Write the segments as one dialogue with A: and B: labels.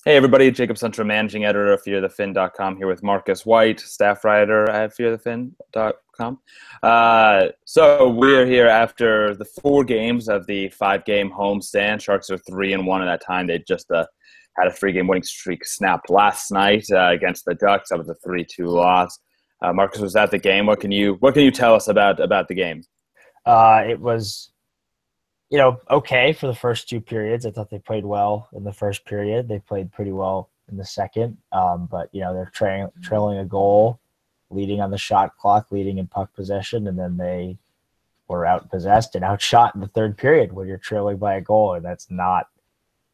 A: Hey everybody, Jacob Central, managing editor of fearthefin.com here with Marcus White, staff writer at fearthefin.com. So we're here after the 4 games of the 5-game homestand. Sharks are 3-1 at that time. They just had a 3-game winning streak snapped last night against the Ducks. That was a 3-2 loss. Marcus was at the game. What can you tell us about the game?
B: It was, okay for the first two periods. I thought they played well in the first period. They played pretty well in the second. But they're trailing a goal, leading on the shot clock, leading in puck possession, and then they were outpossessed and outshot in the third period when you're trailing by a goal, and that's not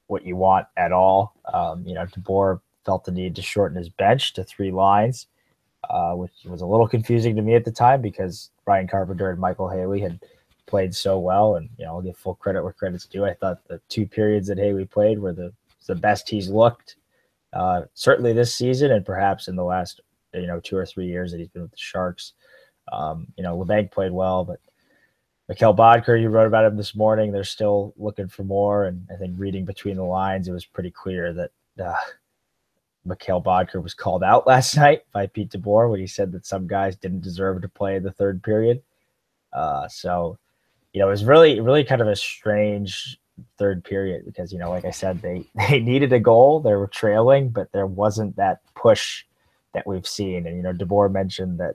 B: what you want at all. DeBoer felt the need to shorten his bench to 3 lines, which was a little confusing to me at the time because Ryan Carpenter and Michael Haley had played so well, and I'll give full credit where credit's due. I thought the 2 periods that Haley played were the best he's looked, certainly this season, and perhaps in the last 2 or 3 years that he's been with the Sharks. LeBanc played well, but Mikhail Bodker, you wrote about him this morning. They're still looking for more, and I think reading between the lines, it was pretty clear that Mikhail Bodker was called out last night by Pete DeBoer when he said that some guys didn't deserve to play the third period. It was really, really kind of a strange third period because, like I said, they needed a goal. They were trailing, but there wasn't that push that we've seen. And, DeBoer mentioned that,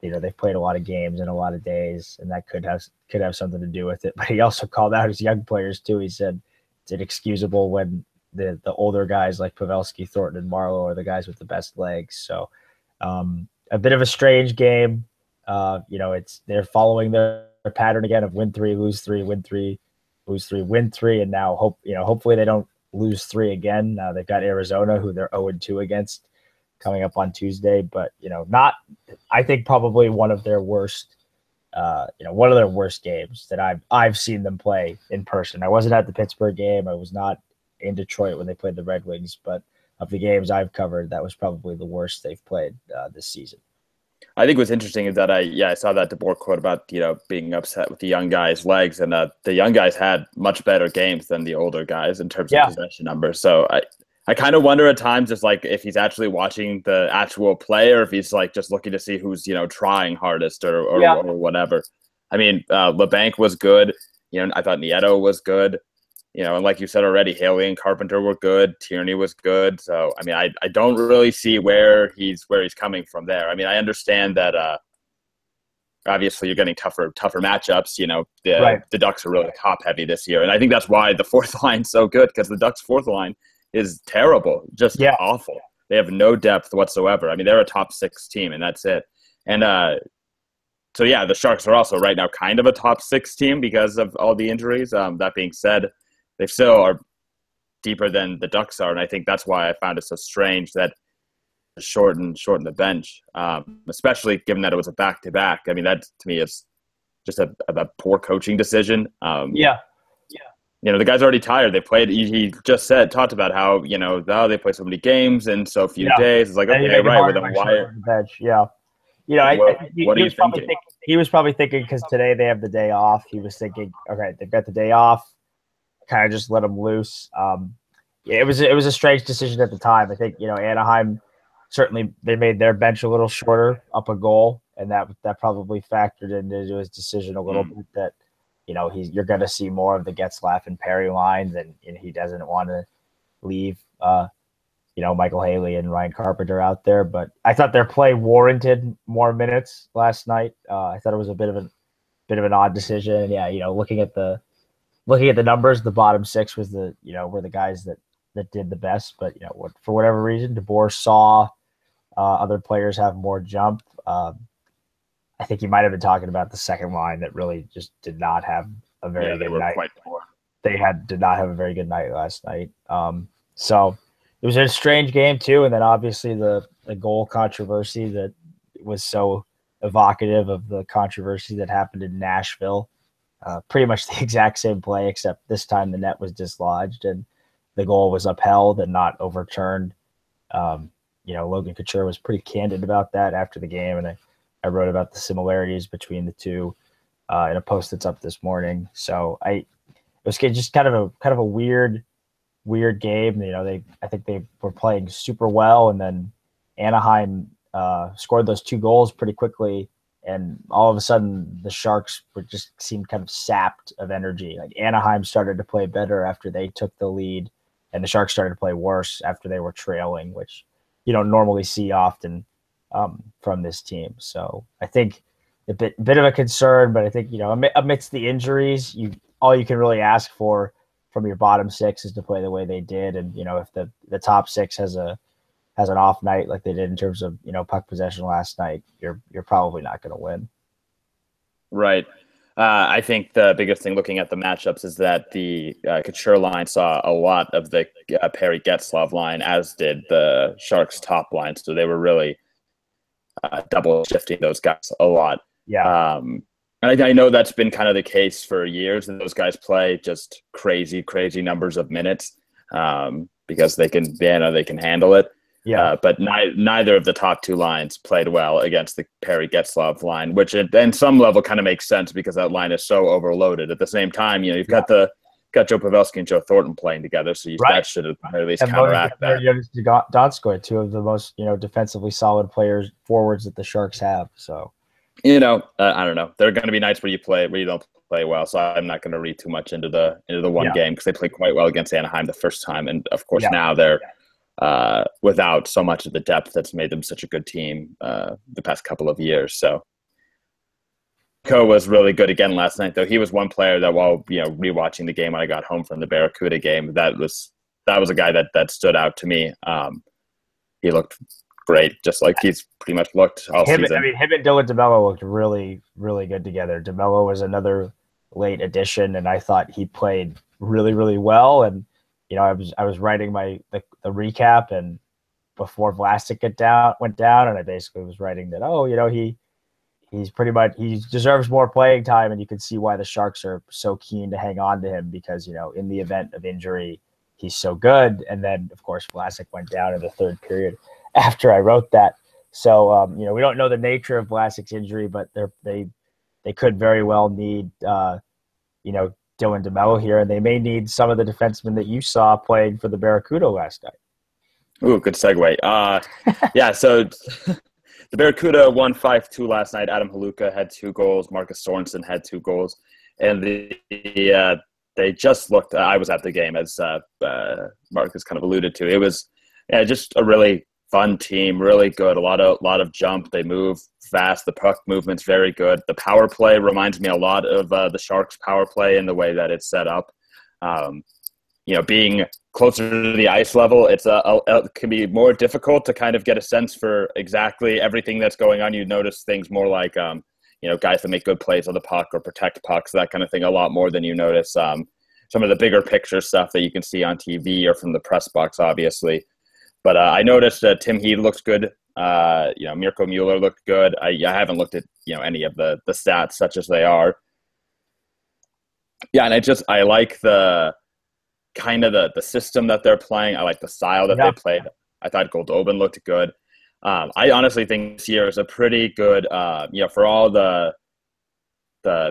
B: they've played a lot of games in a lot of days, and that could have something to do with it. But he also called out his young players too. He said it's inexcusable when the older guys like Pavelski, Thornton, and Marlowe are the guys with the best legs. So a bit of a strange game. They're following their pattern again of win 3, lose 3, win 3, lose 3, win 3, and now hopefully they don't lose 3 again. They've got Arizona, who they're 0-2 against, coming up on Tuesday, but not. I think probably one of their worst games that I've seen them play in person. I wasn't at the Pittsburgh game. I was not in Detroit when they played the Red Wings, but of the games I've covered, that was probably the worst they've played this season.
A: I think what's interesting is that I saw that DeBoer quote about being upset with the young guys' legs, and the young guys had much better games than the older guys in terms of possession numbers. So I kind of wonder at times just like if he's actually watching the actual play or if he's like just looking to see who's trying hardest or whatever. I mean, LeBanc was good. I thought Nieto was good. And like you said already, Haley and Carpenter were good. Tierney was good. So, I mean, I don't really see where he's coming from there. I mean, I understand that obviously you're getting tougher matchups. The Ducks are really top heavy this year. And I think that's why the fourth line's so good, because the Ducks' fourth line is terrible, just awful. They have no depth whatsoever. I mean, they're a top 6 team, and that's it. And so, the Sharks are also right now kind of a top 6 team because of all the injuries. That being said, they still are deeper than the Ducks are, and I think that's why I found it so strange that shorten the bench, especially given that it was a back-to-back. I mean, that to me is just a poor coaching decision. The guy's already tired. They played. He just talked about how they play so many games in so few days. It's like, okay, right, with a wire
B: bench. Yeah. What are you thinking? He was probably thinking because today they have the day off. He was thinking, okay, they've got the day off. Kind of just let them loose. It was a strange decision at the time. I think Anaheim certainly they made their bench a little shorter, up a goal, and that probably factored into his decision a little bit. That you're going to see more of the Getzlaf and Perry lines, and he doesn't want to leave Michael Haley and Ryan Carpenter out there. But I thought their play warranted more minutes last night. I thought it was a bit of an odd decision. And looking at the numbers, the bottom 6 was were the guys that did the best. But for whatever reason, DeBoer saw other players have more jump. I think he might have been talking about the second line that really just did not have a very good night.
A: Quite poor.
B: They did not have a very good night last night. So it was a strange game too, and then obviously the goal controversy that was so evocative of the controversy that happened in Nashville. Pretty much the exact same play, except this time the net was dislodged and the goal was upheld and not overturned. Logan Couture was pretty candid about that after the game, and I wrote about the similarities between the two in a post that's up this morning. So it was just kind of a weird weird game. I think they were playing super well, and then Anaheim scored those 2 goals pretty quickly, and all of a sudden the Sharks just seemed kind of sapped of energy. Like Anaheim started to play better after they took the lead, and the Sharks started to play worse after they were trailing, which you don't normally see often from this team. So I think a bit of a concern, but I think amidst the injuries, all you can really ask for from your bottom 6 is to play the way they did, and if the top 6 has an off night like they did in terms of puck possession last night, you're probably not going to win.
A: Right. I think the biggest thing looking at the matchups is that the Couture line saw a lot of the Perry Getzlaf line, as did the Sharks top line. So they were really double shifting those guys a lot.
B: Yeah.
A: And I know that's been kind of the case for years, and those guys play just crazy numbers of minutes because they can handle it.
B: Yeah.
A: But neither of the top 2 lines played well against the Perry Getzlaf line, which in some level kind of makes sense because that line is so overloaded. At the same time, you've got Joe Pavelski and Joe Thornton playing together, so that should at least counteract that.
B: Donskoy, 2 of the most defensively solid forwards that the Sharks have. So
A: I don't know. There are going to be nights where you don't play well, so I'm not going to read too much into the one game because they played quite well against Anaheim the first time, and of course now they're without so much of the depth that's made them such a good team the past couple of years. So Co was really good again last night, though. He was one player that while rewatching the game when I got home from the Barracuda game, that was a guy that stood out to me. He looked great, just like he's pretty much looked all season.
B: Him and Dylan DeMello looked really, really good together. DeMello was another late addition, and I thought he played really, really well. And I was writing the recap, and before Vlasic went down, and I basically was writing that he deserves more playing time, and you can see why the Sharks are so keen to hang on to him because in the event of injury, he's so good. And then of course Vlasic went down in the 3rd period after I wrote that. So we don't know the nature of Vlasic's injury, but they could very well need Dylan DeMello here, and they may need some of the defensemen that you saw playing for the Barracuda last night.
A: Ooh, good segue. Yeah, so the Barracuda won 5-2 last night. Adam Haluka had 2 goals. Marcus Sorensen had 2 goals. And they just looked – I was at the game, as Marcus kind of alluded to. It was just a really fun team, really good, a lot of jump. They move fast. The puck movement's very good. The power play reminds me a lot of the Sharks' power play in the way that it's set up. Being closer to the ice level, it can be more difficult to kind of get a sense for exactly everything that's going on. You notice things more like guys that make good plays on the puck or protect pucks, that kind of thing, a lot more than you notice some of the bigger picture stuff that you can see on TV or from the press box, obviously. But I noticed that Tim Heed looked good. Mirko Mueller looked good. I haven't looked at any of the stats such as they are. Yeah, and I like the kind of the system that they're playing. I like the style that they played. I thought Goldobin looked good. I honestly think this year is a pretty good, for all the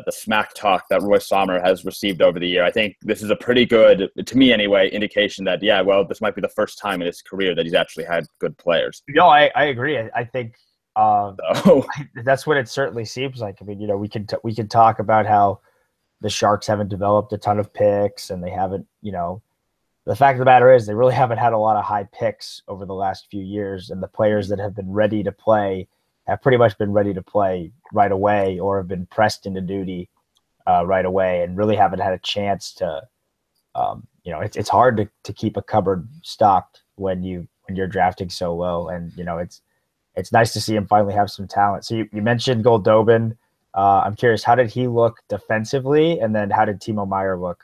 A: smack talk that Roy Sommer has received over the year. I think this is a pretty good, to me anyway, indication that, this might be the first time in his career that he's actually had good players.
B: I agree. I think that's what it certainly seems like. I mean, we can talk about how the Sharks haven't developed a ton of picks, and they haven't, the fact of the matter is they really haven't had a lot of high picks over the last few years, and the players that have been ready to play have pretty much been ready to play right away or have been pressed into duty right away and really haven't had a chance to, it's hard to keep a cupboard stocked when you're drafting so low. And, it's nice to see him finally have some talent. So you mentioned Goldobin. I'm curious, how did he look defensively? And then how did Timo Meier look?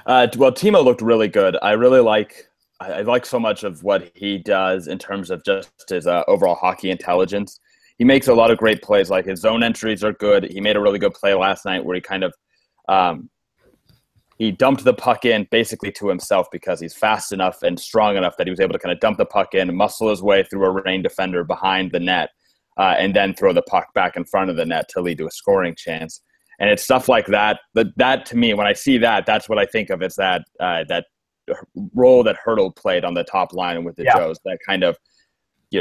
A: Well, Timo looked really good. I like so much of what he does in terms of just his overall hockey intelligence. He makes a lot of great plays. Like his zone entries are good. He made a really good play last night where he kind of he dumped the puck in basically to himself because he's fast enough and strong enough that he was able to kind of dump the puck in, muscle his way through a rain defender behind the net, and then throw the puck back in front of the net to lead to a scoring chance. And it's stuff like that. That to me, when I see that, that's what I think of as that role that Hurdle played on the top line and with the Joes, that kind of,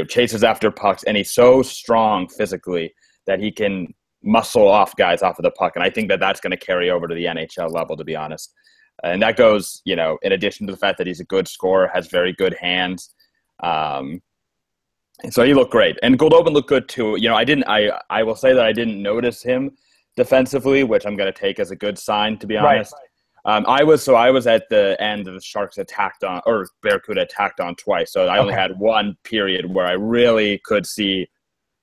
A: chases after pucks, and he's so strong physically that he can muscle off guys off of the puck. And I think that that's going to carry over to the NHL level, to be honest. And that goes, in addition to the fact that he's a good scorer, has very good hands. And so he looked great. And Goldobin looked good too. I will say that I didn't notice him defensively, which I'm going to take as a good sign, to be honest. I was at the end of the Sharks Barracuda attacked on twice. So I only had one period where I really could see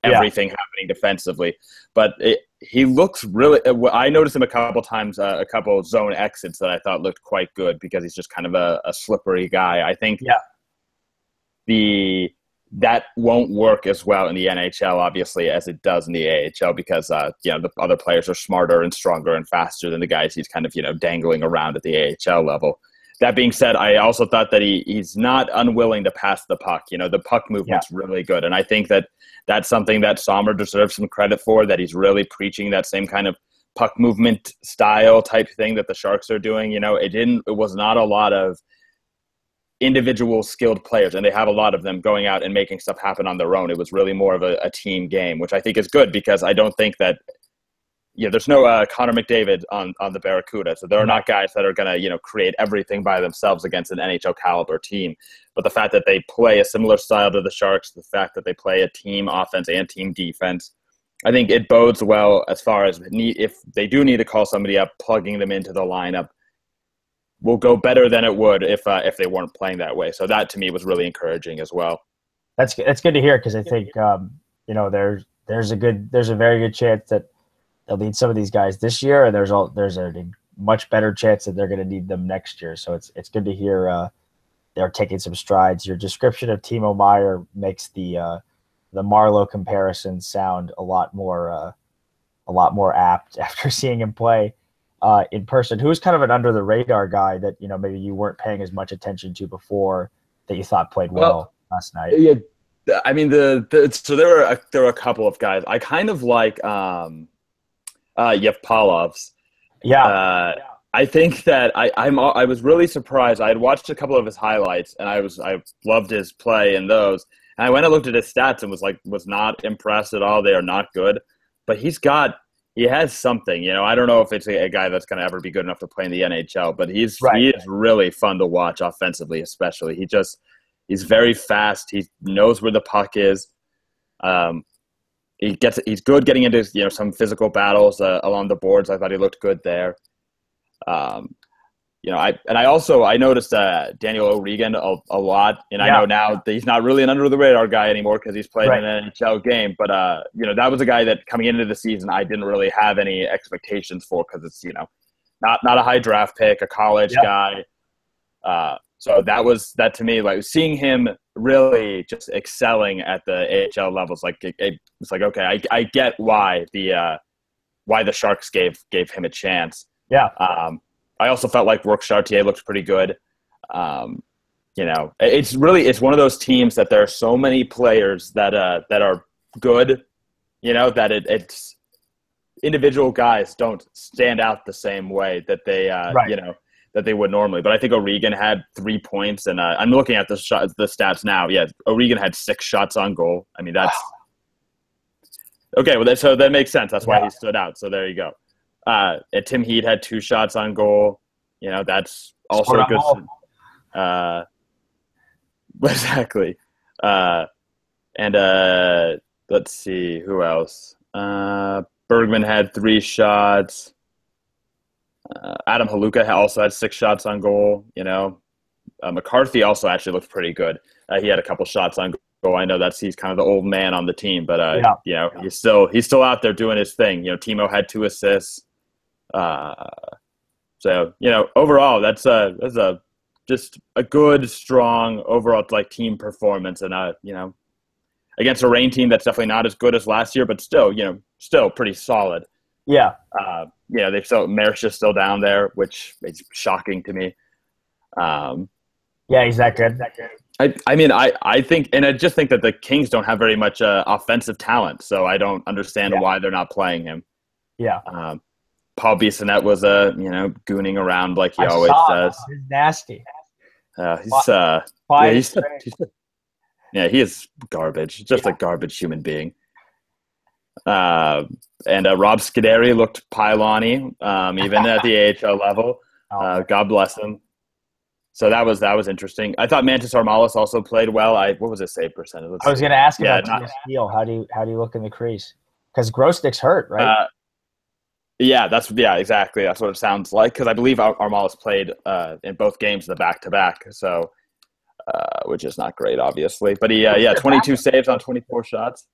A: everything happening defensively. But he looks really – I noticed him a couple times, a couple zone exits that I thought looked quite good because he's just kind of a slippery guy. I think that won't work as well in the NHL, obviously, as it does in the AHL because, the other players are smarter and stronger and faster than the guys he's kind of, dangling around at the AHL level. That being said, I also thought that he's not unwilling to pass the puck. The puck movement's really good. And I think that that's something that Sommer deserves some credit for, that he's really preaching that same kind of puck movement style type thing that the Sharks are doing. It was not a lot of individual skilled players, and they have a lot of them going out and making stuff happen on their own. It was really more of a team game, which I think is good because I don't think that there's no Connor McDavid on the Barracuda, so there are not guys that are going to create everything by themselves against an NHL caliber team. But the fact that they play a similar style to the Sharks, the fact that they play a team offense and team defense, I think it bodes well as far as if they do need to call somebody up, plugging them into the lineup will go better than it would if they weren't playing that way. So that to me was really encouraging as well.
B: That's good to hear because I think there's a very good chance that they'll need some of these guys this year, and there's a much better chance that they're going to need them next year. So it's good to hear they're taking some strides. Your description of Timo Meier makes the Marlowe comparison sound a lot more apt after seeing him play in person. Who was kind of an under the radar guy that maybe you weren't paying as much attention to before that you thought played well last night?
A: Yeah, I mean so there were a couple of guys I kind of like. Yevpalov's. I think that I was really surprised. I had watched a couple of his highlights, and I loved his play in those. And I went and looked at his stats and was not impressed at all. They are not good, but he has something. I don't know if it's a guy that's going to ever be good enough to play in the NHL, but he is really fun to watch offensively, especially. He's very fast. He knows where the puck is. He's good getting into some physical battles along the boards. I thought he looked good there. I noticed Daniel O'Regan a lot, and I know now that he's not really an under the radar guy anymore because he's played in an NHL game. But that was a guy that coming into the season I didn't really have any expectations for because it's not a high draft pick, a college guy. So that to me, like seeing him really just excelling at the AHL levels, it's like, okay, I get why the Sharks gave him a chance.
B: Yeah.
A: I also felt like Rourke Chartier looked pretty good. It's one of those teams that there are so many players that are good, that it's individual guys don't stand out the same way that they that they would normally. But I think O'Regan had 3 points, and I'm looking at the stats now. Yeah, O'Regan had 6 shots on goal. I mean, that's okay. Well, so that makes sense. That's why he stood out. So there you go. Tim Heat had 2 shots on goal. That's also good. Exactly. And let's see who else. Bergman had 3 shots. Adam Haluka also had 6 shots on goal. McCarthy also actually looked pretty good. He had a couple shots on goal. I know he's kind of the old man on the team, but he's still out there doing his thing. Timo had 2 assists. So overall, that's just a good, strong overall team performance, and against a Reign team that's definitely not as good as last year, but still pretty solid.
B: Yeah.
A: Marsh is still down there, which is shocking to me.
B: He's that good.
A: I think, and I just think that the Kings don't have very much offensive talent, so I don't understand why they're not playing him.
B: Yeah.
A: Paul Bissonnette was gooning around like he always does.
B: He's nasty.
A: He's
B: Why
A: yeah,
B: is
A: yeah, he is garbage, just a garbage human being. And Rob Scuderi looked pylon-y, even at the AHL level. God bless him. So that was interesting. I thought Mantis Armalis also played well. What was his save percentage?
B: I was going to ask about Tim Steele. How do you look in the crease? Because Grosnick's hurt, right?
A: Yeah, exactly. That's what it sounds like. Because I believe Armalis played in both games the back-to-back, so which is not great, obviously. But he 22 saves on 24 shots.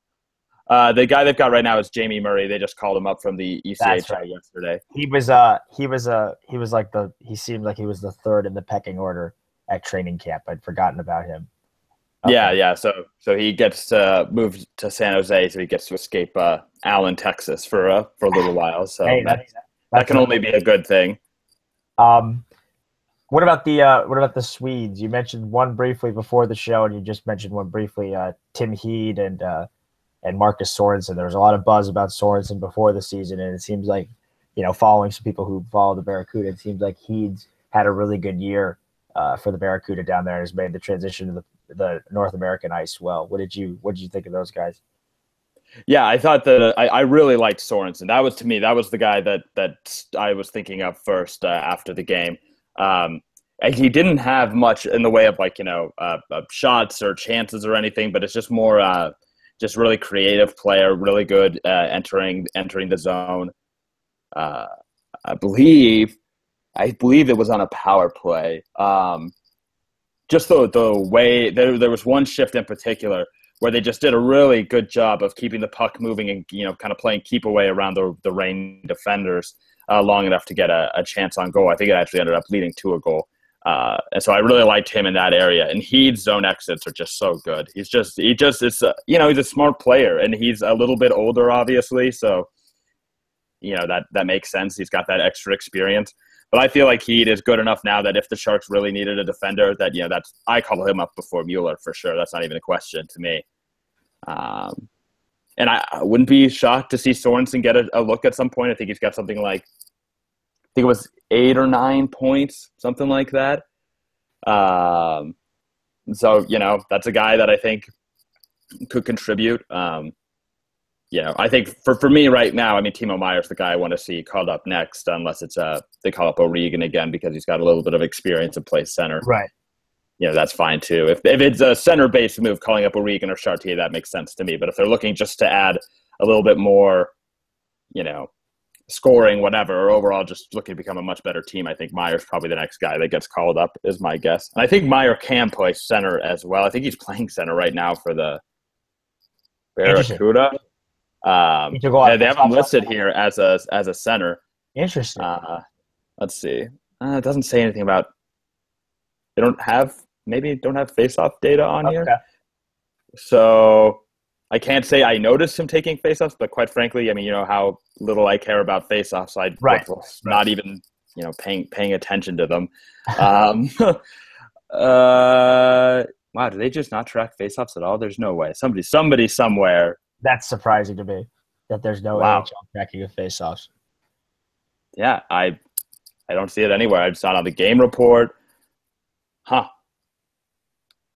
A: The guy they've got right now is Jamie Murray. They just called him up from the ECHL yesterday.
B: He seemed like he was the third in the pecking order at training camp. I'd forgotten about him.
A: Okay. Yeah. So he gets moved to San Jose, so he gets to escape Allen, Texas for a little while. So hey, that can only be a good thing.
B: What about the Swedes? You mentioned one briefly before the show, and you just mentioned one briefly. Tim Heed and Marcus Sorensen. There was a lot of buzz about Sorensen before the season, and it seems like, following some people who follow the Barracuda, it seems like Heed's had a really good year for the Barracuda down there and has made the transition to the North American ice well. What did you think of those guys?
A: Yeah, I thought that I really liked Sorensen. That was the guy that I was thinking of first after the game. He didn't have much in the way of shots or chances or anything, but it's just more just really creative player, really good entering the zone. I believe it was on a power play. Just the way there was one shift in particular where they just did a really good job of keeping the puck moving and kind of playing keep away around the rain defenders long enough to get a chance on goal. I think it actually ended up leading to a goal. And so I really liked him in that area. And Heed's zone exits are just so good. He's a smart player, and he's a little bit older, obviously. So, that makes sense. He's got that extra experience. But I feel like Heed is good enough now that if the Sharks really needed a defender, that I call him up before Mueller for sure. That's not even a question to me. And I wouldn't be shocked to see Sorensen get a look at some point. I think he's got something like, I think it was 8 or 9 points, something like that. So, that's a guy that I think could contribute. I think for me right now, Timo Meier's the guy I want to see called up next, unless it's they call up O'Regan again because he's got a little bit of experience and plays center.
B: Right.
A: That's fine too. If it's a center-based move, calling up O'Regan or Chartier, that makes sense to me. But if they're looking just to add a little bit more, scoring, whatever, or overall just looking to become a much better team, I think Meier's probably the next guy that gets called up, is my guess. And I think Meier can play center as well. I think he's playing center right now for the Barracuda. They have him listed here as a center.
B: Interesting.
A: Let's see. It doesn't say anything about. They don't have face-off data on here. So I can't say I noticed him taking face-offs, but quite frankly, how little I care about face-offs. So not even paying attention to them. Wow, do they just not track face-offs at all? There's no way. Somebody somewhere.
B: That's surprising to me that there's no AHL tracking of face-offs.
A: Yeah, I don't see it anywhere. I saw it on the game report. Huh.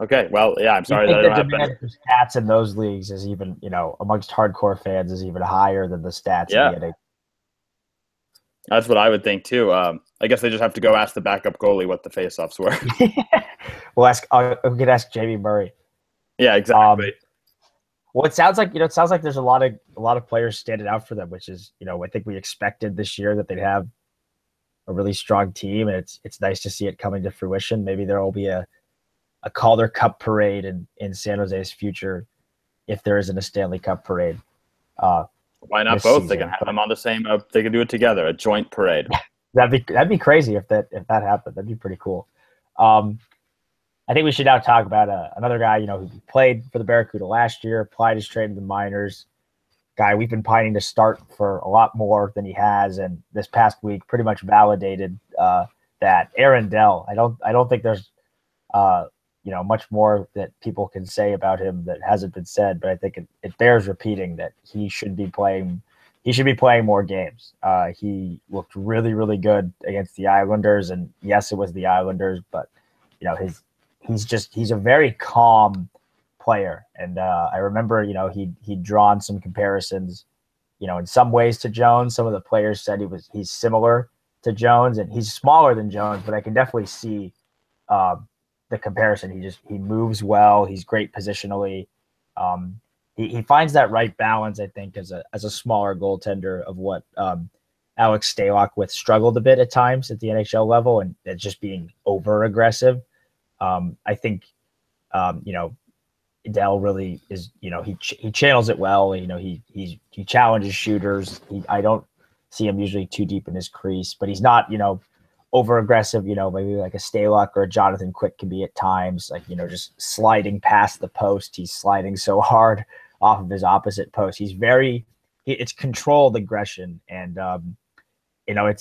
A: Okay, well, yeah, I'm sorry that I don't have
B: demand for stats in those leagues is even, amongst hardcore fans is even higher than the stats in the NHL.
A: That's what I would think too. I guess they just have to go ask the backup goalie what the face-offs were.
B: We could ask Jamie Murray.
A: Yeah, exactly.
B: Well, it sounds like there's a lot of players standing out for them, which is, I think we expected this year that they'd have a really strong team, and it's nice to see it coming to fruition. Maybe there will be a Calder Cup parade in San Jose's future if there isn't a Stanley Cup parade.
A: Why not both? Season. They can have them on the same. They can do it together, a joint parade.
B: That'd be crazy if that happened. That'd be pretty cool. I think we should now talk about another guy, who played for the Barracuda last year, applied his trade in the minors. Guy we've been pining to start for a lot more than he has, and this past week pretty much validated that. Aaron Dell. I don't think there's much more that people can say about him that hasn't been said, but I think it bears repeating that he should be playing. He should be playing more games. He looked really, really good against the Islanders, and yes, it was the Islanders, but he's a very calm player. And I remember, he'd drawn some comparisons, in some ways to Jones. Some of the players said he's similar to Jones, and he's smaller than Jones, but I can definitely see the comparison. He moves well. He's great positionally. He finds that right balance, I think, as a smaller goaltender of what Alex Stalock struggled a bit at times at the NHL level, and just being over aggressive. I think, Dell really is, he channels it well. He challenges shooters. I don't see him usually too deep in his crease, but he's not, over aggressive, maybe like a Stalock or a Jonathan Quick can be at times, like, just sliding past the post. He's sliding so hard off of his opposite post. It's controlled aggression. And, it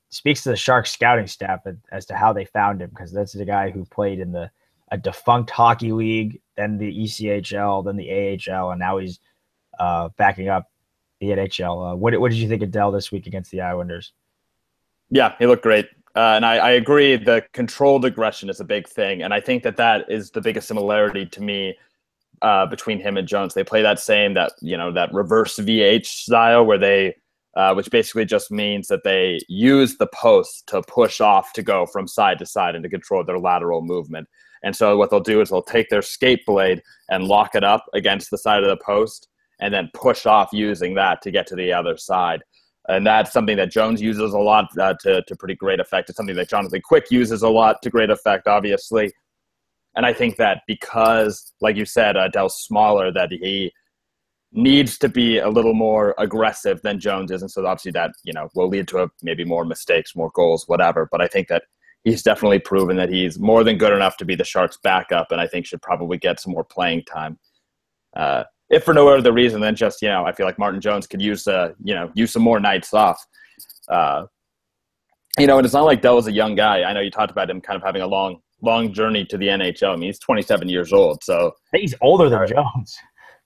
B: speaks to the Sharks scouting staff as to how they found him, because that's the guy who played in a defunct hockey league, then the ECHL, then the AHL, and now he's backing up the NHL. What did you think of Dell this week against the Islanders?
A: Yeah, he looked great. And I agree, the controlled aggression is a big thing. And I think that is the biggest similarity to me between him and Jones. They play that reverse VH style where they which basically just means that they use the post to push off to go from side to side and to control their lateral movement. And so what they'll do is they'll take their skate blade and lock it up against the side of the post and then push off using that to get to the other side. And that's something that Jones uses a lot to pretty great effect. It's something that Jonathan Quick uses a lot to great effect, obviously. And I think that because, like you said, Dell's smaller, that he needs to be a little more aggressive than Jones is. And so obviously that, will lead to maybe more mistakes, more goals, whatever. But I think that he's definitely proven that he's more than good enough to be the Sharks' backup, and I think should probably get some more playing time. If for no other reason than just, I feel like Martin Jones could use some more nights off. And it's not like Dell was a young guy. I know you talked about him kind of having a long journey to the NHL. I mean, he's 27 years old, so
B: he's older than Jones.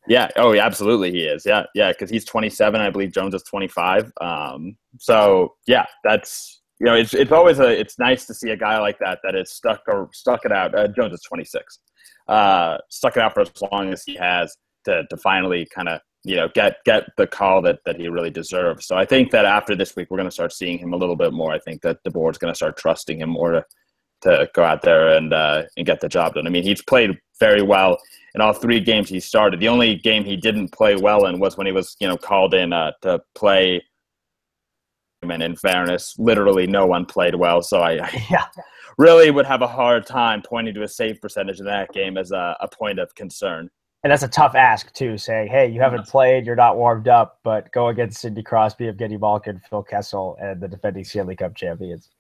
A: Yeah. Oh, yeah, absolutely, he is. Yeah, because he's 27. I believe Jones is 25. So yeah, that's it's always it's nice to see a guy like that is stuck it out. Jones is 26. Stuck it out for as long as he has to finally kind of get the call that he really deserves. So I think that after this week we're going to start seeing him a little bit more. I think that the board's going to start trusting him more to go out there and get the job done. I mean, he's played very well in all 3 games he started. The only game he didn't play well in was when he was called in to play. And in fairness, literally no one played well. So I really would have a hard time pointing to a save percentage in that game as a point of concern.
B: And that's a tough ask, too, saying, hey, you haven't played, you're not warmed up, but go against Sidney Crosby, Evgeny Malkin, Phil Kessel, and the defending Stanley Cup champions.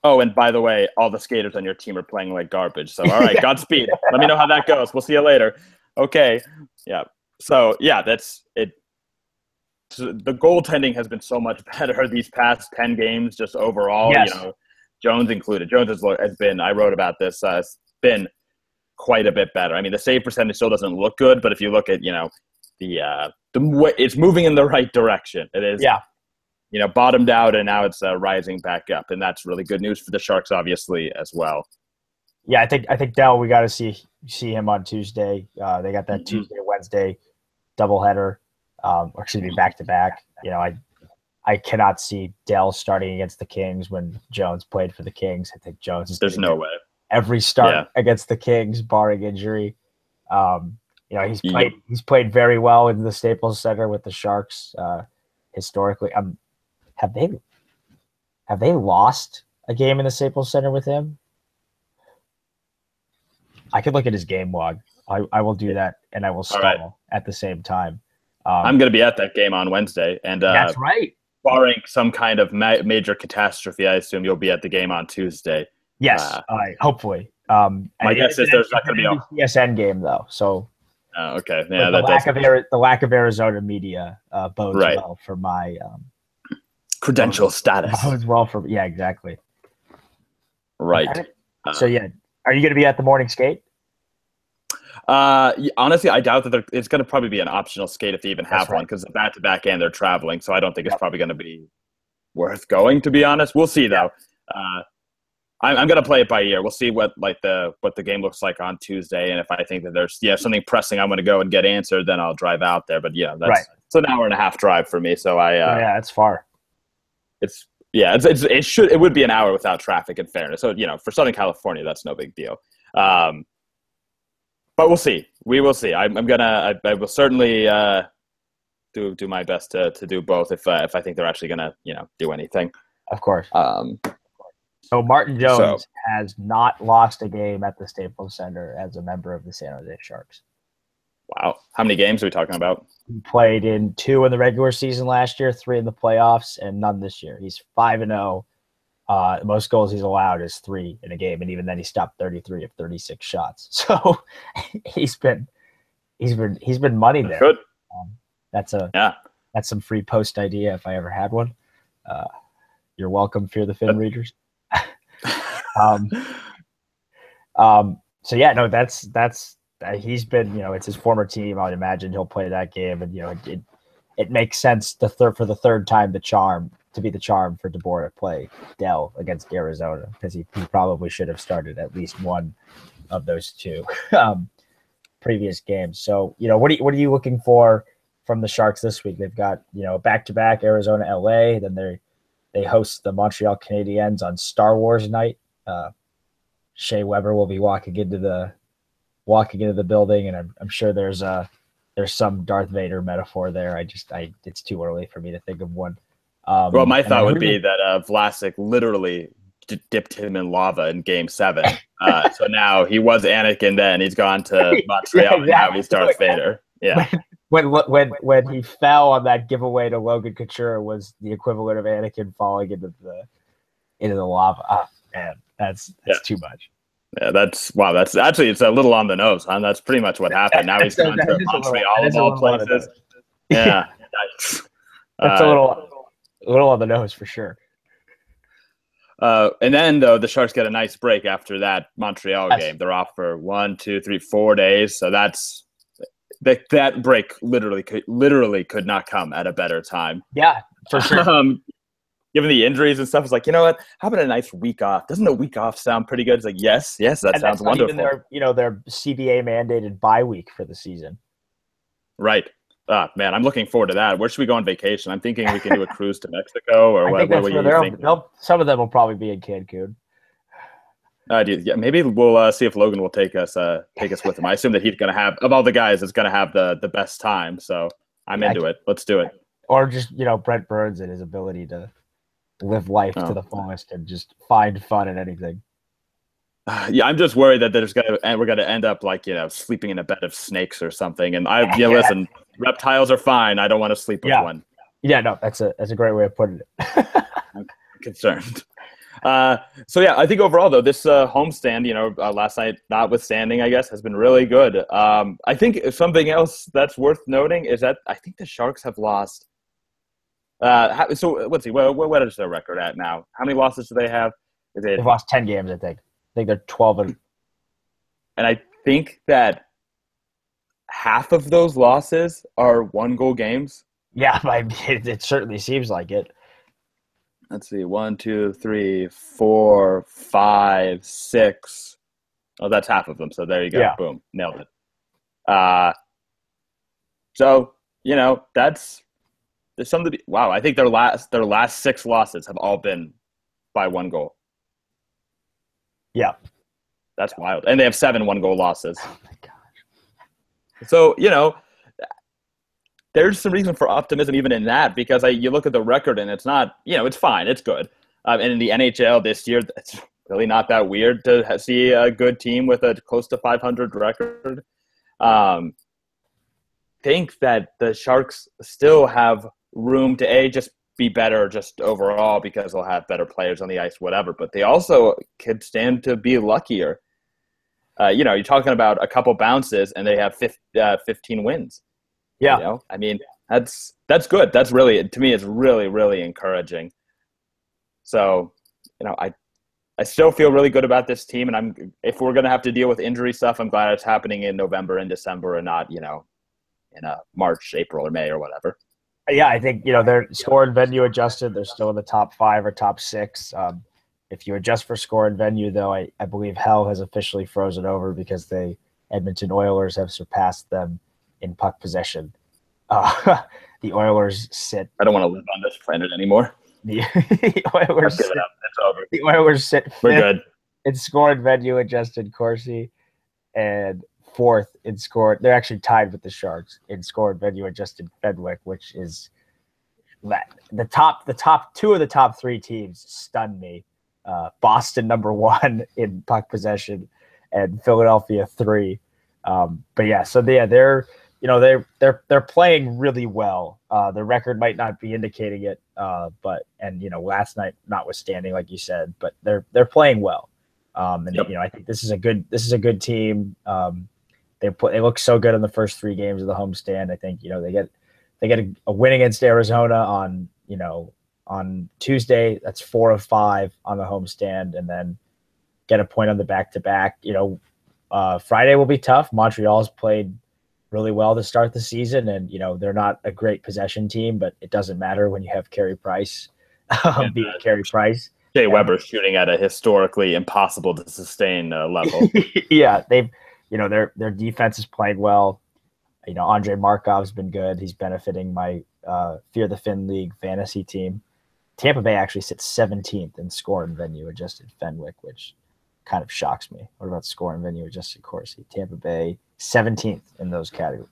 A: Oh, and by the way, all the skaters on your team are playing like garbage. So, all right, Godspeed. Let me know how that goes. We'll see you later. Okay. Yeah. So, yeah, that's it. So the goaltending has been so much better these past 10 games, just overall,
B: yes.
A: Jones included. Jones has been, I wrote about this, it's been quite a bit better. I mean, the save percentage still doesn't look good, but if you look at, the way it's moving in the right direction. It is, bottomed out and now it's rising back up. And that's really good news for the Sharks, obviously, as well.
B: Yeah, I think Dell, we got to see him on Tuesday. They got that Tuesday, Wednesday doubleheader. Or excuse me, back-to-back. I cannot see Dell starting against the Kings when Jones played for the Kings. I think Jones is
A: there's no way
B: every start against the Kings, barring injury. He's played very well in the Staples Center with the Sharks historically. Have they lost a game in the Staples Center with him? I could look at his game log. I will do that, and I will stall at the same time.
A: I'm going to be at that game on Wednesday, and
B: that's right.
A: Barring some kind of major catastrophe, I assume you'll be at the game on Tuesday.
B: Yes, hopefully.
A: My guess is there's not going to be a
B: CSN game though. So,
A: okay, yeah,
B: the lack of Arizona media bodes well for my
A: credential status.
B: Bodes well for exactly.
A: Right.
B: So are you going to be at the morning skate?
A: Honestly, I doubt that it's going to probably be an optional skate if they even have one, because the back-to-back and they're traveling, so I don't think it's probably going to be worth going, to be honest. We'll see, though. I'm gonna play it by ear. We'll see what the game looks like on Tuesday, and if I think that there's something pressing I'm gonna go and get answered, then I'll drive out there. But it's an hour and a half drive for me, so
B: it's far.
A: It would be an hour without traffic, in fairness. So for Southern California, that's no big deal. But we'll see. We will see. I will certainly do my best to do both if I think they're actually gonna do anything.
B: Of course. So Martin Jones has not lost a game at the Staples Center as a member of the San Jose Sharks.
A: Wow. How many games are we talking about?
B: He played in 2 in the regular season last year, 3 in the playoffs, and none this year. He's 5-0. The most goals he's allowed is 3 in a game, and even then he stopped 33 of 36 shots. So he's been money there.
A: Good.
B: That's some free post idea if I ever had one. You're welcome, Fear the Fin readers. That's he's been, it's his former team. I would imagine he'll play that game, and it makes sense for the third time to be the charm for DeBoer to play Dell against Arizona, because he probably should have started at least one of those 2 previous games. So what are you looking for from the Sharks this week? They've got back-to-back Arizona, LA, then they host the Montreal Canadiens on Star Wars night. Shea Weber will be walking into the building, and I'm sure there's some Darth Vader metaphor there. It's too early for me to think of one.
A: Well, my thought would be that Vlasic literally dipped him in lava in Game 7. So now he was Anakin then. He's gone to Montreal, and now he's Darth Vader. Yeah.
B: When he fell on that giveaway to Logan Couture was the equivalent of Anakin falling into the lava. Oh, man, that's too much.
A: Yeah, that's actually, it's a little on the nose, huh? That's pretty much what happened. Now he's gone to Montreal of all places. Yeah.
B: That's a little on the nose for sure.
A: And then though the Sharks get a nice break after that Montreal game. They're off for 4 days. So that break literally could not come at a better time.
B: Yeah, for sure.
A: Given the injuries and stuff, it's like, you know what? How about a nice week off? Doesn't a week off sound pretty good? It's like, yes, that sounds wonderful.
B: Even their CBA mandated bye week for the season.
A: Right. Man, I'm looking forward to that. Where should we go on vacation? I'm thinking we can do a cruise to Mexico, or what were you thinking?
B: Some of them will probably be in Cancun.
A: Maybe we'll see if Logan will take us with him. I assume that he's going to have, of all the guys, it's going to have the best time. So I'm into it. Let's do it.
B: Or just Brent Burns and his ability to live life to the fullest and just find fun in anything.
A: Yeah, I'm just worried that we're gonna end up like sleeping in a bed of snakes or something. And listen, reptiles are fine. I don't want to sleep with one.
B: Yeah, no, that's a great way of putting it.
A: I'm concerned. I think overall though, this homestand, last night notwithstanding, I guess, has been really good. I think something else that's worth noting is that I think the Sharks have lost. So let's see. What is their record at now? How many losses do they have?
B: They've lost 10 games, I think. I think they're 12 and
A: I think that half of those losses are 1-goal games.
B: Yeah, it certainly seems like it.
A: Let's see. 1, 2, 3, 4, 5, 6. Oh, that's half of them. So there you go. Yeah. Boom. Nailed it. There's something to be, wow, I think their last 6 losses have all been by 1 goal.
B: Yeah.
A: That's wild. And they have 7 1-goal losses.
B: Oh my gosh.
A: So, there's some reason for optimism even in that, because you look at the record and it's not, it's fine. It's good. And in the NHL this year, it's really not that weird to see a good team with a close to 500 record. Think that the Sharks still have room to just be better just overall because they'll have better players on the ice, whatever. But they also could stand to be luckier. You're talking about a couple bounces and they have 15 wins.
B: Yeah.
A: I mean, that's good. That's really, to me, it's really, really encouraging. So, I still feel really good about this team. And if we're going to have to deal with injury stuff, I'm glad it's happening in November and December and not, in March, April, or May or whatever.
B: Yeah, I think, they're score and venue adjusted. They're still in the top 5 or top 6. If you adjust for score and venue, though, I believe hell has officially frozen over because the Edmonton Oilers have surpassed them in puck possession. The Oilers sit.
A: I don't want to live on this planet anymore.
B: The Oilers.
A: Let's give it up. It's over.
B: The Oilers sit fifth.
A: We're good.
B: In score and venue adjusted Corsi, and fourth in score. They're actually tied with the Sharks in score and venue adjusted Fenwick, which is the top two of the top three teams stun me. Boston number 1 in puck possession, and Philadelphia 3. But yeah, so they're playing really well. The record might not be indicating it, but last night notwithstanding, like you said, but they're playing well. I think this is a good team. They look so good in the first 3 games of the homestand. I think they get a win against Arizona on Tuesday. That's 4 of 5 on the homestand, and then get a point on the back-to-back. Friday will be tough. Montreal's played really well to start the season, and they're not a great possession team, but it doesn't matter when you have Carey Price being Carey Price.
A: Jay Weber shooting at a historically impossible to sustain level.
B: Yeah, their defense is playing well. Andre Markov's been good. He's benefiting my Fear the Fin League fantasy team. Tampa Bay actually sits 17th in score and venue adjusted Fenwick, which kind of shocks me. What about score and venue adjusted Corsi? Tampa Bay 17th in those categories.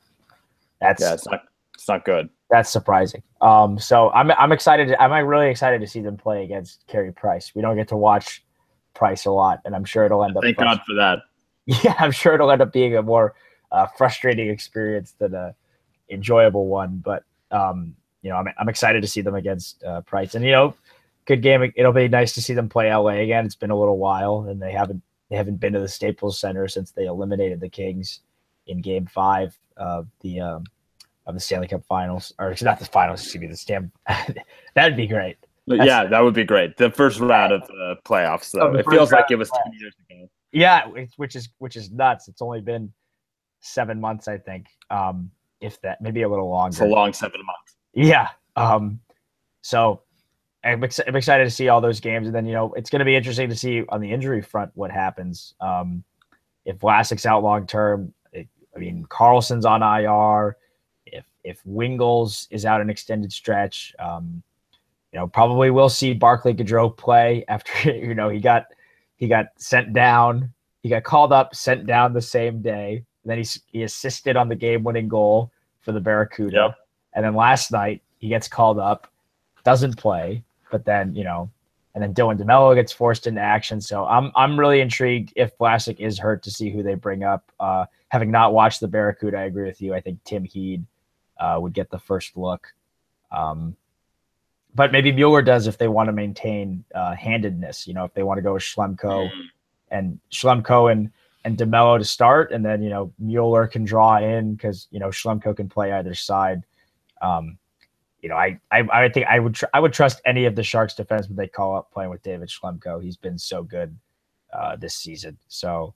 A: It's not good.
B: That's surprising. So I'm excited. I'm really excited to see them play against Carey Price. We don't get to watch Price a lot, and I'm sure it'll end up.
A: Thank God for that.
B: Yeah, I'm sure it'll end up being a more frustrating experience than a enjoyable one. But I'm excited to see them against Price, and good game. It'll be nice to see them play LA again. It's been a little while, and they haven't been to the Staples Center since they eliminated the Kings in Game 5 of the Stanley Cup Finals, or not the finals. Excuse me, the Stam. That'd be great.
A: Yeah, that would be great. The first round of the playoffs, though. It feels like it was 10 years ago.
B: Yeah, which is nuts. It's only been 7 months, I think. If that, maybe a little longer.
A: It's a long 7 months.
B: Yeah. So I'm excited to see all those games, and then it's going to be interesting to see on the injury front what happens. If Vlasic's out long term, Carlson's on IR. If Wingles is out an extended stretch, probably we'll see Barclay Gaudreau play after he got sent down. He got called up, sent down the same day. And then he assisted on the game-winning goal for the Barracuda.
A: Yep.
B: And then last night he gets called up, doesn't play, but then and then Dylan DeMello gets forced into action. So I'm really intrigued if Vlasic is hurt to see who they bring up. Having not watched the Barracuda, I agree with you. I think Tim Heed would get the first look. But maybe Mueller does if they want to maintain handedness. If they want to go with Schlemko and DeMello to start, and then Mueller can draw in because Schlemko can play either side. I think I would trust any of the Sharks defensemen they call up playing with David Schlemko. He's been so good this season. So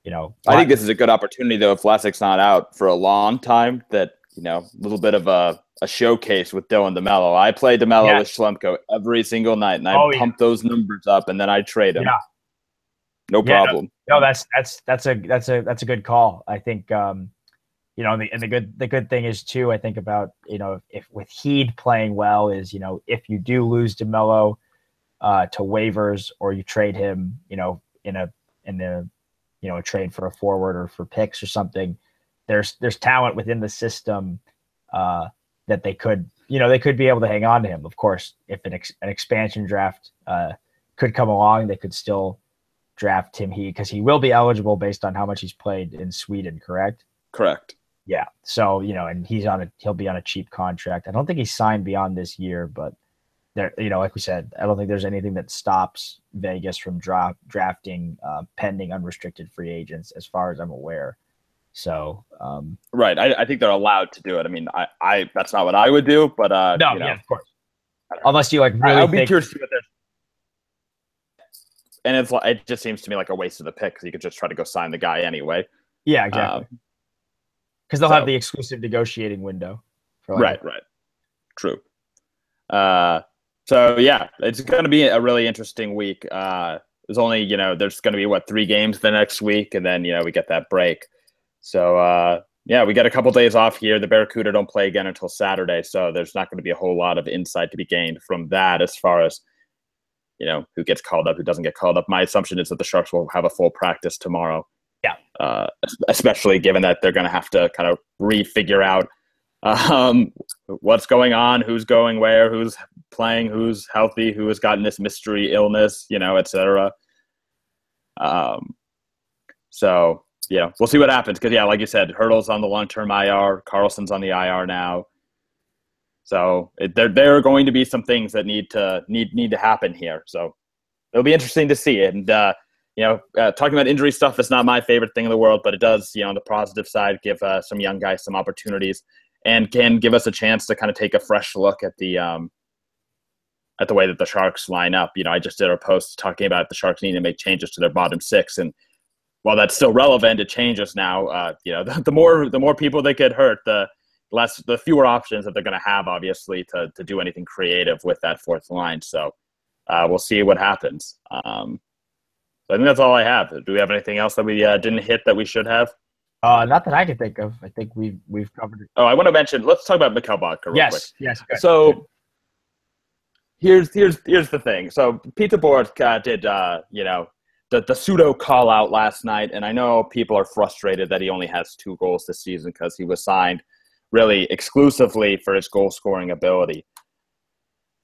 A: I think this is a good opportunity though if Vlasic's not out for a long time. That a little bit of a showcase with Dylan DeMello. I play DeMello with Schlemko every single night, and I pump those numbers up, and then I trade him.
B: Yeah.
A: No problem.
B: No, that's a good call. I think the good thing is too. I think about if with Heed playing well is if you do lose DeMello to waivers or you trade him in a trade for a forward or for picks or something. There's talent within the system that they could be able to hang on to him. Of course, if an expansion draft could come along, they could still draft Tim Heed because he will be eligible based on how much he's played in Sweden. Correct. Yeah. So and he'll be on a cheap contract. I don't think he's signed beyond this year, but there, like we said, I don't think there's anything that stops Vegas from drafting pending unrestricted free agents, as far as I'm aware. So,
A: right. I think they're allowed to do it. I mean, I that's not what I would do, but
B: no, yeah, of course. Unless you really
A: I'll be curious to see what they're. And it just seems to me like a waste of the pick because you could just try to go sign the guy anyway.
B: Yeah, exactly. Because they'll have the exclusive negotiating window.
A: Right. True. So yeah, it's going to be a really interesting week. There's only, there's going to be 3 games the next week, and then we get that break. So yeah, we got a couple days off here. The Barracuda don't play again until Saturday, so there's not going to be a whole lot of insight to be gained from that as far as who gets called up, who doesn't get called up. My assumption is that the Sharks will have a full practice tomorrow.
B: Yeah.
A: Especially given that they're going to have to kind of refigure out what's going on, who's going where, who's playing, who's healthy, who has gotten this mystery illness, etc. So we'll see what happens. Because like you said, Hurdle's on the long-term IR, Carlson's on the IR now. So there are going to be some things that need to happen here. So it'll be interesting to see. And talking about injury stuff is not my favorite thing in the world, but it does, on the positive side, give some young guys some opportunities and can give us a chance to kind of take a fresh look at the way that the Sharks line up. I just did a post talking about the Sharks need to make changes to their bottom six, and while that's still relevant, it changes now. The more people that get hurt, the fewer options that they're going to have, obviously, to do anything creative with that fourth line. So we'll see what happens. So I think that's all I have. Do we have anything else that we didn't hit that we should have?
B: Not that I can think of. I think we've covered it.
A: Oh, I want to mention. Let's talk about Mikhail Bodker real quick.
B: Yes. Good.
A: So here's the thing. So Peter Boris did the pseudo call out last night, and I know people are frustrated that he only has 2 goals this season because he was signed really exclusively for his goal scoring ability.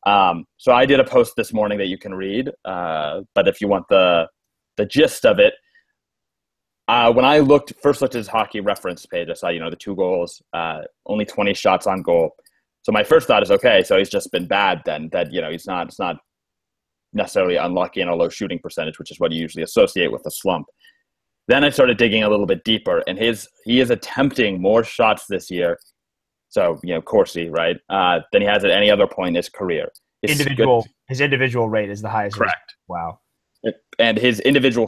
A: So I did a post this morning that you can read, but if you want the gist of it, when I first looked at his hockey reference page, I saw, the 2 goals, only 20 shots on goal. So my first thought is, okay, so he's just been bad then, that, it's not necessarily unlucky and a low shooting percentage, which is what you usually associate with a slump. Then I started digging a little bit deeper, and he is attempting more shots this year. So, Corsi, right, than he has at any other point in his career.
B: His individual rate is the highest.
A: Correct.
B: Wow.
A: And his individual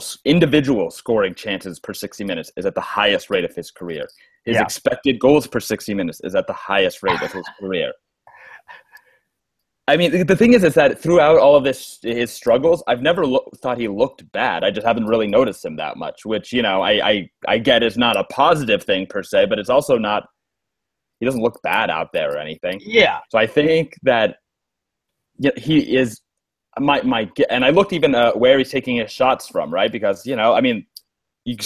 A: scoring chances per 60 minutes is at the highest rate of his career. His expected goals per 60 minutes is at the highest rate of his career. I mean, the thing is that throughout all of his struggles, I've never thought he looked bad. I just haven't really noticed him that much, which, I get is not a positive thing per se, but it's also not – he doesn't look bad out there or anything.
B: Yeah.
A: So I think that he is – and I looked even where he's taking his shots from, right? Because, you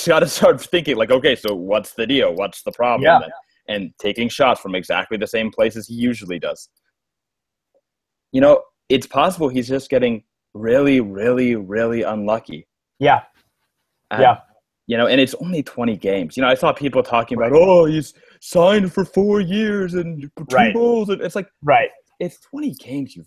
A: got to start thinking like, okay, so what's the deal? What's the problem?
B: Yeah.
A: And taking shots from exactly the same places he usually does. It's possible he's just getting really, really, really unlucky.
B: Yeah.
A: And it's only 20 games. I saw people talking about, oh, he's signed for 4 years and 2 goals. And it's like,
B: right.
A: It's 20 games, you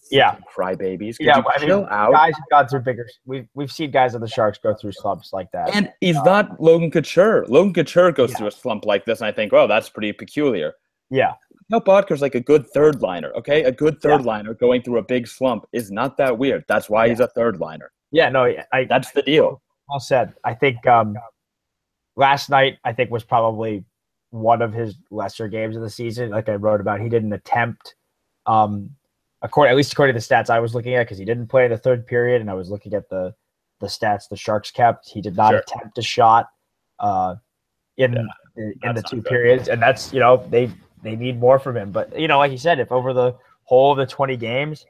A: crybabies.
B: Chill out. Guys have gone through bigger. We've seen guys of the Sharks go through slumps like that.
A: And he's not Logan Couture. Logan Couture goes through a slump like this, and I think, oh, that's pretty peculiar.
B: Yeah.
A: Bodker's like a good third liner, okay? A good third liner going through a big slump is not that weird. That's why he's a third liner.
B: Yeah, no,
A: that's the deal.
B: Well said. I think last night, was probably one of his lesser games of the season. Like I wrote about, he didn't attempt. At least according to the stats I was looking at, because he didn't play in the third period, and I was looking at the stats the Sharks kept. He did not attempt a shot in the 2 periods, and that's they need more from him. But like you said, if over the whole of the 20 games,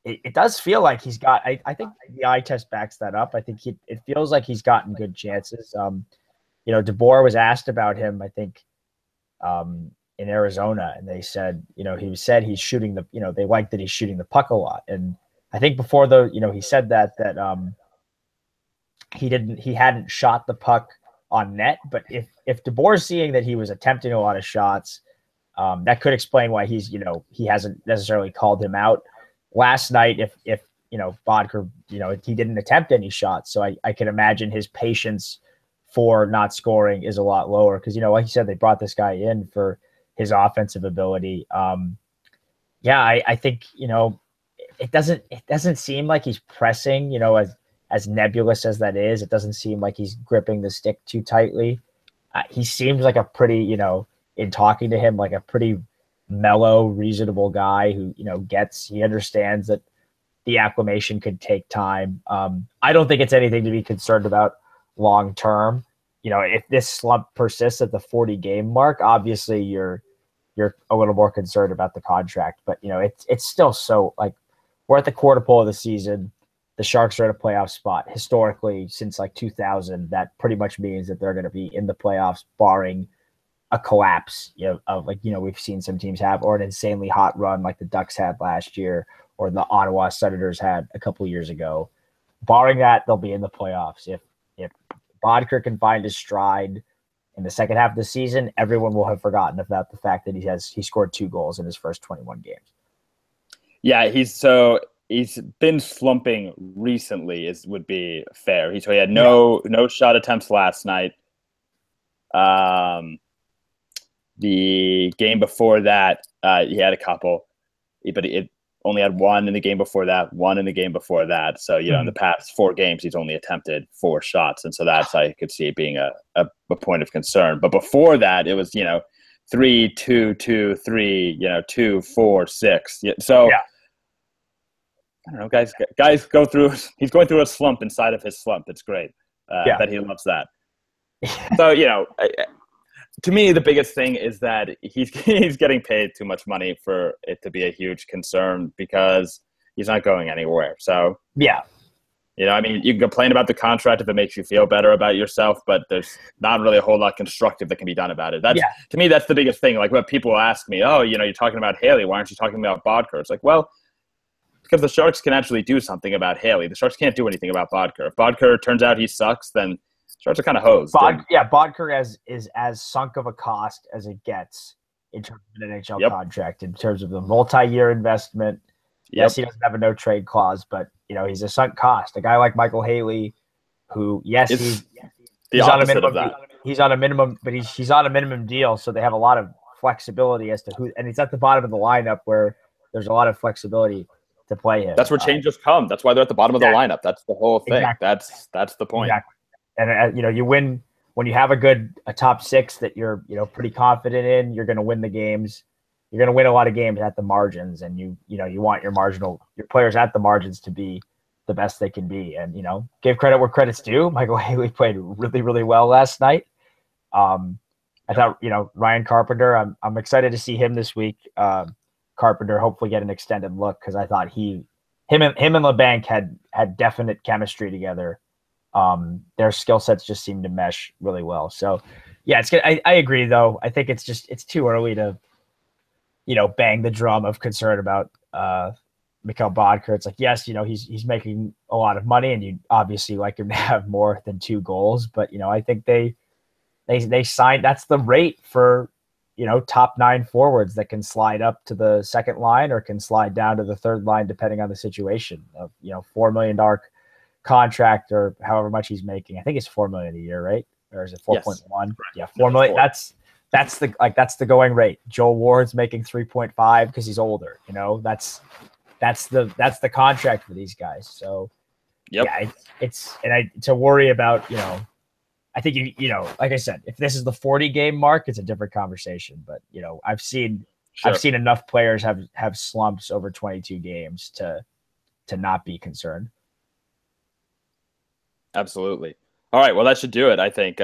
B: it does feel like he's got. I think the eye test backs that up. I think it feels like he's gotten good chances. DeBoer was asked about him, I think, in Arizona, and they said, he's shooting they like that he's shooting the puck a lot. And I think before he said that he hadn't shot the puck on net, but if DeBoer's seeing that he was attempting a lot of shots, that could explain why he hasn't necessarily called him out. Last night, if Bodker, he didn't attempt any shots, so I can imagine his patience for not scoring is a lot lower because, like you said, they brought this guy in for his offensive ability. I think, it doesn't seem like he's pressing, as nebulous as that is. It doesn't seem like he's gripping the stick too tightly. He seems like a pretty, in talking to him, like a pretty mellow, reasonable guy who, he understands that the acclimation could take time. I don't think it's anything to be concerned about long term. If this slump persists at the 40 game mark, obviously you're a little more concerned about the contract. But it's still so like we're at the quarter pole of the season. The Sharks are at a playoff spot. Historically, since like 2000, that pretty much means that they're going to be in the playoffs, barring a collapse, we've seen some teams have, or an insanely hot run like the Ducks had last year, or the Ottawa Senators had a couple of years ago. Barring that, they'll be in the playoffs. If Bodker can find his stride in the second half of the season, everyone will have forgotten about the fact that he scored 2 goals in his first 21 games.
A: Yeah, he's been slumping recently, would be fair. He had no shot attempts last night. The game before that, he had a couple, but it only had 1 in the game before that, 1 in the game before that. So, in the past 4 games, he's only attempted 4 shots. And so that's, I could see it being a point of concern. But before that, it was, 3, 2, 2, 3, 2, 4, 6. So, I don't know, guys go through, he's going through a slump inside of his slump. It's great. That he loves that. So, to me, the biggest thing is that he's getting paid too much money for it to be a huge concern because he's not going anywhere. So, you can complain about the contract if it makes you feel better about yourself, but there's not really a whole lot constructive that can be done about it. To me, that's the biggest thing. Like when people ask me, you're talking about Haley, why aren't you talking about Bodker? It's like, well, because the Sharks can actually do something about Haley. The Sharks can't do anything about Bodker. If Bodker turns out he sucks, then Sharks are kind of hosed.
B: Bodker is as sunk of a cost as it gets in terms of an NHL contract, in terms of the multi-year investment. Yes, he doesn't have a no-trade clause, but, he's a sunk cost. A guy like Michael Haley, who, he's on a minimum. He's on a minimum, but he's on a minimum deal, so they have a lot of flexibility as to who – and he's at the bottom of the lineup where there's a lot of flexibility to play him.
A: That's where changes come. That's why they're at the bottom of the lineup. That's the whole thing. Exactly. That's the point.
B: Exactly. And you win when you have a top 6 that you're pretty confident in. You're going to win the games. You're going to win a lot of games at the margins, and you want your players at the margins to be the best they can be. And give credit where credit's due. Michael Haley played really, really well last night. I thought Ryan Carpenter. I'm excited to see him this week. Carpenter hopefully get an extended look because I thought him and LeBanc had definite chemistry together. Their skill sets just seem to mesh really well. So, it's good. I agree, though. I think it's too early to, bang the drum of concern about Mikhail Bodker. It's like, yes, he's making a lot of money, and you obviously like him to have more than 2 goals. But I think they signed. That's the rate for top 9 forwards that can slide up to the second line or can slide down to the third line depending on the situation. Of $4 million contract or however much he's making. I think it's $4 million a year, right? Or is it 4.1? Yes. Yeah, $4 million. That's the going rate. Joel Ward's making 3.5 because he's older. That's the contract for these guys. So to worry about. I think like I said, if this is the 40 game mark, it's a different conversation. But I've seen enough players have slumps over 22 games to not be concerned.
A: Absolutely. All right. Well, that should do it. I think.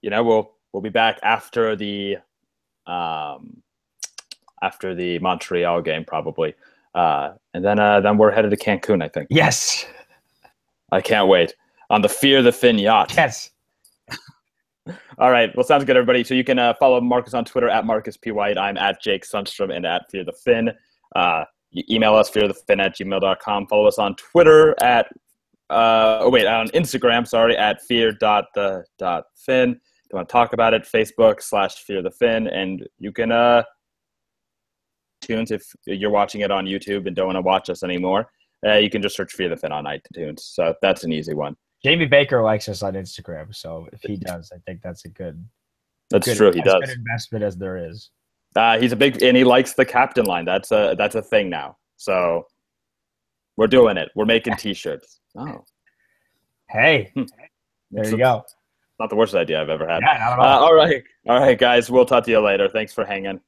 A: We'll be back after the Montreal game probably, and then we're headed to Cancun. I think.
B: Yes.
A: I can't wait on the Fear the Fin yacht.
B: Yes.
A: All right. Well, sounds good, everybody. So you can follow Marcus on Twitter at Marcus P. White. I'm at Jake Sundstrom and at Fear the Fin. You email us fearthefin@gmail.com. Follow us on Twitter at. On Instagram, at fear.the.fin. If you want to talk about it, Facebook/fearthefin. And you can iTunes if you're watching it on YouTube and don't want to watch us anymore. You can just search Fear the Fin on iTunes. So that's an easy one.
B: Jamie Baker likes us on Instagram, so if he does, I think that's a good.
A: That's true. He does.
B: Good investment as there is.
A: He's and he likes the captain line. That's a thing now. So we're doing it. We're making T-shirts. Oh,
B: hey, there you go.
A: Not the worst idea I've ever had.
B: Yeah, not at all.
A: All right, guys. We'll talk to you later. Thanks for hanging.